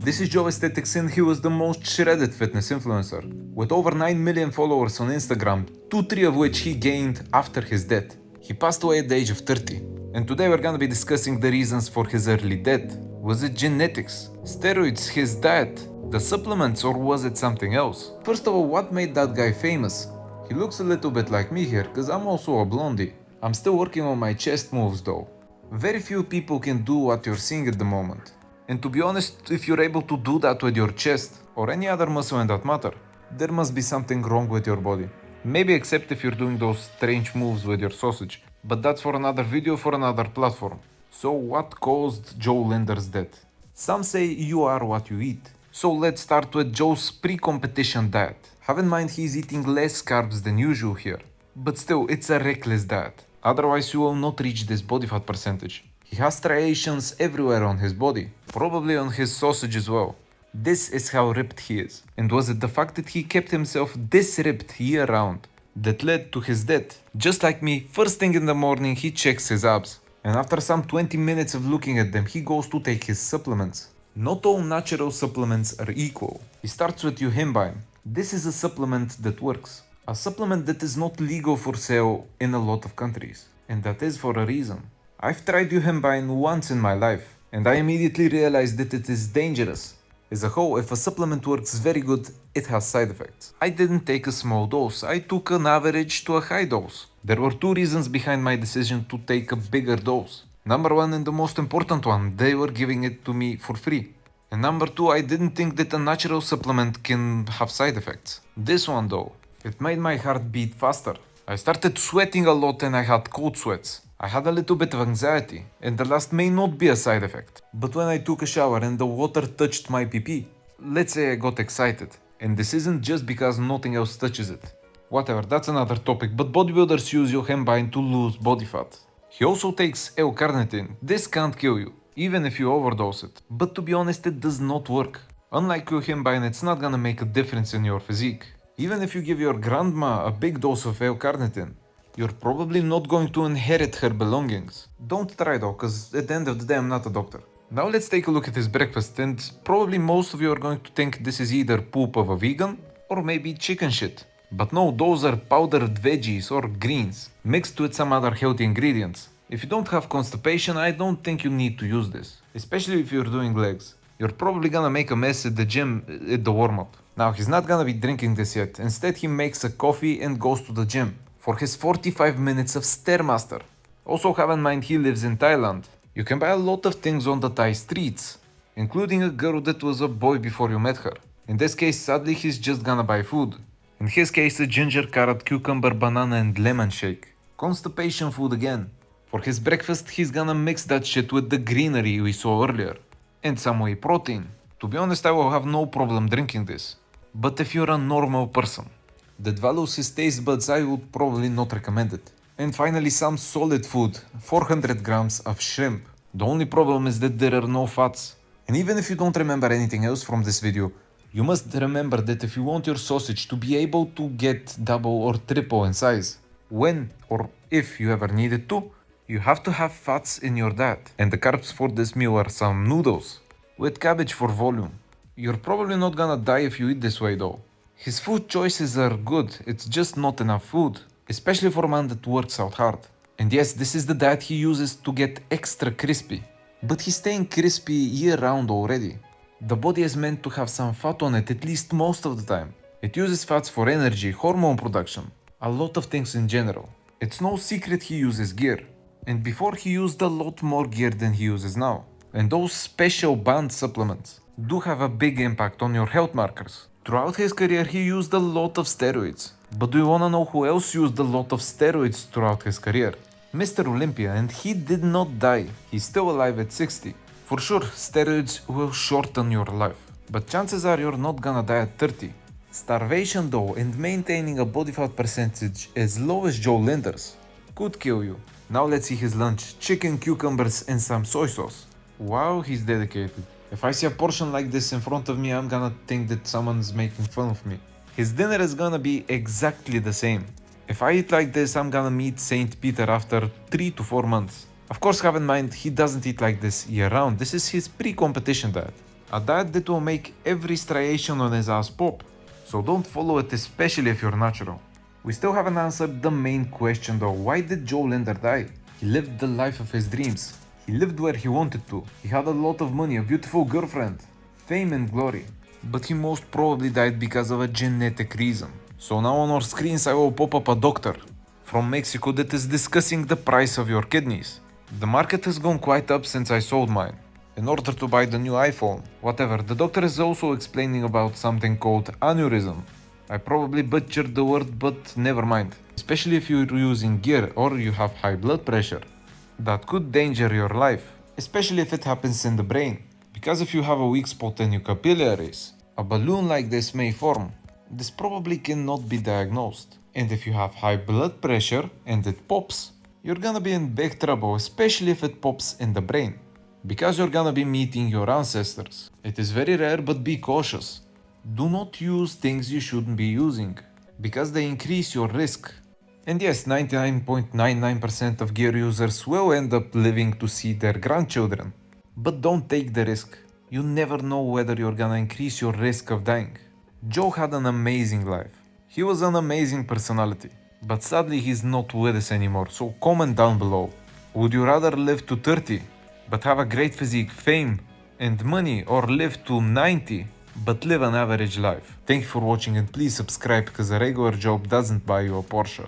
This is Joe Aesthetics and he was the most shredded fitness influencer, with over 9 million followers on Instagram, 2-3 of which he gained after his death. He passed away at the age of 30. And today we're gonna be discussing the reasons for his early death. Was it genetics, steroids, his diet, the supplements, or was it something else? First of all, what made that guy famous? He looks a little bit like me here, cause I'm also a blondie. I'm still working on my chest moves though. Very few people can do what you're seeing at the moment. And to be honest, if you're able to do that with your chest, or any other muscle in that matter, there must be something wrong with your body. Maybe except if you're doing those strange moves with your sausage. But that's for another video for another platform. So what caused Jo Lindner's death? Some say you are what you eat. So let's start with Joe's pre-competition diet. Have in mind he's eating less carbs than usual here. But still, it's a reckless diet. Otherwise you will not reach this body fat percentage. He has striations everywhere on his body, probably on his sausage as well. This is how ripped he is. And was it the fact that he kept himself this ripped year round that led to his death? Just like me, first thing in the morning he checks his abs. And after some 20 minutes of looking at them, he goes to take his supplements. Not all natural supplements are equal. He starts with Yohimbine. This is a supplement that works. A supplement that is not legal for sale in a lot of countries. And that is for a reason. I've tried Yohimbine once in my life, and I immediately realized that it is dangerous. As a whole, if a supplement works very good, it has side effects. I didn't take a small dose, I took an average to a high dose. There were two reasons behind my decision to take a bigger dose. Number one, and the most important one, they were giving it to me for free. And number two, I didn't think that a natural supplement can have side effects. This one though, it made my heart beat faster. I started sweating a lot and I had cold sweats. I had a little bit of anxiety, and the last may not be a side effect. But when I took a shower and the water touched my pee, let's say I got excited. And this isn't just because nothing else touches it. Whatever, that's another topic, but bodybuilders use Yohimbine to lose body fat. He also takes L-carnitine. This can't kill you, even if you overdose it. But to be honest, it does not work. Unlike Yohimbine, it's not gonna make a difference in your physique. Even if you give your grandma a big dose of L-carnitine, you're probably not going to inherit her belongings. Don't try though, cause at the end of the day I'm not a doctor. Now let's take a look at his breakfast, and probably most of you are going to think this is either poop of a vegan or maybe chicken shit. But no, those are powdered veggies or greens, mixed with some other healthy ingredients. If you don't have constipation, I don't think you need to use this, especially if you're doing legs. You're probably gonna make a mess at the gym at the warm-up. Now he's not gonna be drinking this yet, instead he makes a coffee and goes to the gym for his 45 minutes of Stairmaster. Also have in mind he lives in Thailand. You can buy a lot of things on the Thai streets, including a girl that was a boy before you met her. In this case, sadly he's just gonna buy food. In his case, a ginger, carrot, cucumber, banana and lemon shake. Constipation food again. For his breakfast he's gonna mix that shit with the greenery we saw earlier. And some whey protein. To be honest, I will have no problem drinking this. But if you're a normal person that values his taste buds, I would probably not recommend it. And finally, some solid food, 400 grams of shrimp. The only problem is that there are no fats. And even if you don't remember anything else from this video, you must remember that if you want your sausage to be able to get double or triple in size, when or if you ever need it to, you have to have fats in your diet. And the carbs for this meal are some noodles with cabbage for volume. You're probably not gonna die if you eat this way though. His food choices are good, it's just not enough food, especially for a man that works out hard. And yes, this is the diet he uses to get extra crispy. But he's staying crispy year round already. The body is meant to have some fat on it at least most of the time. It uses fats for energy, hormone production, a lot of things in general. It's no secret he uses gear. And before he used a lot more gear than he uses now. And those special banned supplements do have a big impact on your health markers. Throughout his career he used a lot of steroids. But do you wanna know who else used a lot of steroids throughout his career? Mr. Olympia, and he did not die. He's still alive at 60. For sure, steroids will shorten your life. But chances are you're not gonna die at 30. Starvation though, and maintaining a body fat percentage as low as Jo Lindner's could kill you. Now let's see his lunch. Chicken, cucumbers and some soy sauce. Wow, he's dedicated. If I see a portion like this in front of me, I'm gonna think that someone's making fun of me. His dinner is gonna be exactly the same. If I eat like this, I'm gonna meet Saint Peter after 3 to 4 months. Of course, have in mind, he doesn't eat like this year round. This is his pre-competition diet. A diet that will make every striation on his ass pop, so don't follow it, especially if you're natural. We still haven't answered the main question though: why did Jo Lindner die? He lived the life of his dreams. He lived where he wanted to. He had a lot of money, a beautiful girlfriend, fame and glory. But he most probably died because of a genetic reason. So now on our screens I will pop up a doctor from Mexico that is discussing the price of your kidneys. The market has gone quite up since I sold mine, in order to buy the new iPhone. Whatever, the doctor is also explaining about something called aneurysm. I probably butchered the word, but never mind. Especially if you're using gear or you have high blood pressure. That could danger your life, especially if it happens in the brain. Because if you have a weak spot in your capillaries, a balloon like this may form. This probably cannot be diagnosed. And if you have high blood pressure and it pops, you're gonna be in big trouble, especially if it pops in the brain. Because you're gonna be meeting your ancestors. It is very rare, but be cautious. Do not use things you shouldn't be using, because they increase your risk. And yes, 99.99% of gear users will end up living to see their grandchildren. But don't take the risk. You never know whether you're gonna increase your risk of dying. Jo had an amazing life. He was an amazing personality. But sadly he's not with us anymore, so comment down below. Would you rather live to 30, but have a great physique, fame and money, or live to 90, but live an average life? Thank you for watching, and please subscribe, because a regular job doesn't buy you a Porsche.